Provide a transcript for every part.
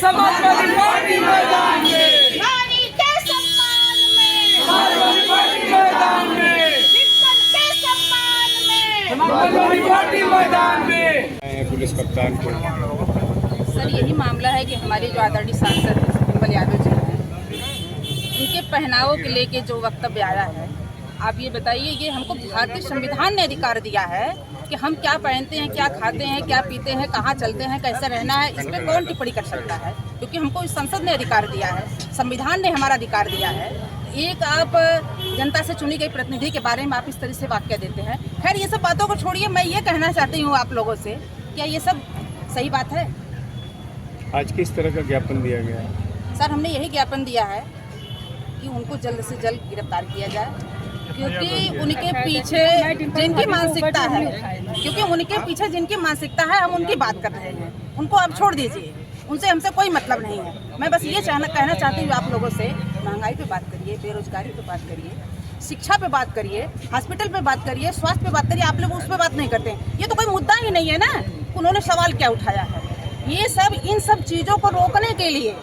Samajwadi party मैदान में, नारी के सम्मान में, समाजवादी पार्टी मैदान में, लिंकन के सम्मान में, समाजवादी पार्टी मैदान में। पुलिस कप्तान को सर यही मामला है कि हमारे जो आदरणीय सांसद विमल यादव जी हैं, उनके पहनावों के लेके जो वक्तव्य आया है, आप ये बताइए, ये हमको भारतीय संविधान ने अधिकार दिया है कि हम क्या पहनते हैं, क्या खाते हैं, क्या पीते हैं, कहाँ चलते हैं, कैसे रहना है, इस पर कौन टिप्पणी कर सकता है? क्योंकि हमको इस संसद ने अधिकार दिया है, संविधान ने हमारा अधिकार दिया है। एक आप जनता से चुनी गई प्रतिनिधि के बारे में आप इस तरह से वाक्य देते हैं। खैर ये सब बातों को छोड़िए, मैं ये कहना चाहती हूँ आप लोगों से, क्या ये सब सही बात है? आज किस तरह का ज्ञापन दिया गया है? सर हमने यही ज्ञापन दिया है कि उनको जल्द से जल्द गिरफ्तार किया जाए, क्योंकि उनके पीछे जिनकी मानसिकता है, हम उनकी बात कर रहे हैं। उनको आप छोड़ दीजिए, उनसे हमसे कोई मतलब नहीं है। मैं बस ये कहना चाहती हूँ आप लोगों से, महंगाई पे बात करिए, बेरोजगारी पे बात करिए, शिक्षा पे बात करिए, हॉस्पिटल पे बात करिए, स्वास्थ्य पे बात करिए। आप लोग उस पर बात नहीं करते हैं। ये तो कोई मुद्दा ही नहीं है ना। उन्होंने सवाल क्या उठाया है? ये सब इन सब चीज़ों को रोकने के लिए,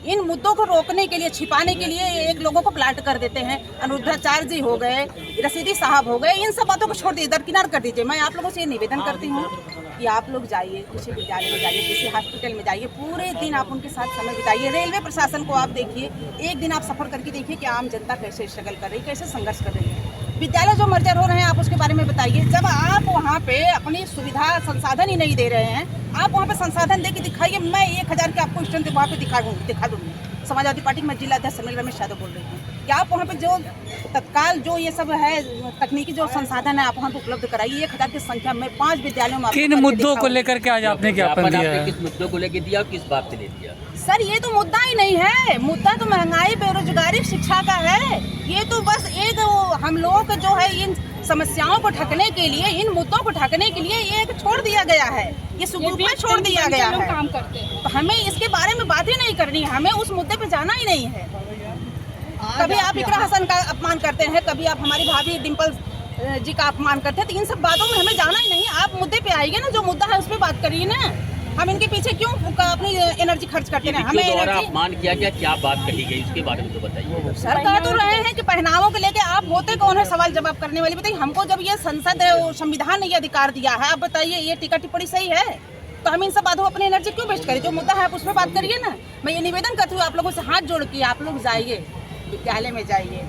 इन मुद्दों को रोकने के लिए, छिपाने के लिए एक लोगों को प्लाट कर देते हैं। अनुरुद्धाचार्य जी हो गए, रसीदी साहब हो गए, इन सब बातों को छोड़ दीजिए, दरकिनार कर दीजिए। मैं आप लोगों से ये निवेदन करती हूँ कि आप लोग जाइए, किसी विद्यालय में जाइए, किसी हॉस्पिटल में जाइए, पूरे दिन आप उनके साथ समय बिताइए। रेलवे प्रशासन को आप देखिए, एक दिन आप सफ़र करके देखिए कि आम जनता कैसे स्ट्रगल कर रही है, कैसे संघर्ष कर रही है। विद्यालय जो मर्जर हो रहे हैं, आप उसके बारे में बताइए। जब आप वहाँ पे अपनी सुविधा संसाधन ही नहीं दे रहे हैं, आप वहाँ पे संसाधन दे के दिखाइए। मैं 1000 के आपको स्टूडेंट वहाँ पे दिखा दूँगी। समाजवादी पार्टी में जिला अध्यक्ष समील रमेश यादव बोल रही हूँ कि आप वहाँ पे जो तत्काल जो ये सब है तकनीकी जो संसाधन है, आप वहाँ पे उपलब्ध कराइए। 1000 की संख्या में 5 विद्यालयों में। किन मुद्दों को लेकर के आज आपने ज्ञापन दिया है? किस मुद्दों को लेकर दिया और किस बात पे दे दिया? सर ये तो मुद्दा ही नहीं है। मुद्दा तो महंगाई, बेरोजगारी, शिक्षा का है। ये तो बस एक हम लोगों को जो है इन समस्याओं को ढकने के लिए, इन मुद्दों को ढकने के लिए ये एक छोड़ दिया गया है, ये सुगुफा छोड़ दिया गया है। तो हमें इसके बारे में बात ही नहीं करनी है, हमें उस मुद्दे पे जाना ही नहीं है। कभी आप इकरा हसन का अपमान करते हैं, कभी आप हमारी भाभी डिम्पल जी का अपमान करते हैं, तो इन सब बातों में हमें जाना ही नहीं। आप मुद्दे पे आइए ना, जो मुद्दा है उस पर बात करिए ना। हम इनके पीछे क्यों अपनी एनर्जी खर्च करते हैं? हमें एनर्जी अपमान किया गया, क्या बात कही गई उसके बारे में तो बताइए। सर कह तो रहे हैं कि पहनावों के लेके आप होते कौन है सवाल जवाब करने वाली? बताइए, हमको जब ये संसद संविधान ने ये अधिकार दिया है, आप बताइए ये टीका टिप्पणी सही है? तो हम इन सब बातों अपनी एनर्जी क्यों वेस्ट करें? जो मुद्दा है आप उस पर बात करिए ना। मैं ये निवेदन करती हूँ आप लोगों से हाथ जोड़ के, आप लोग जाइए, विद्यालय में जाइए।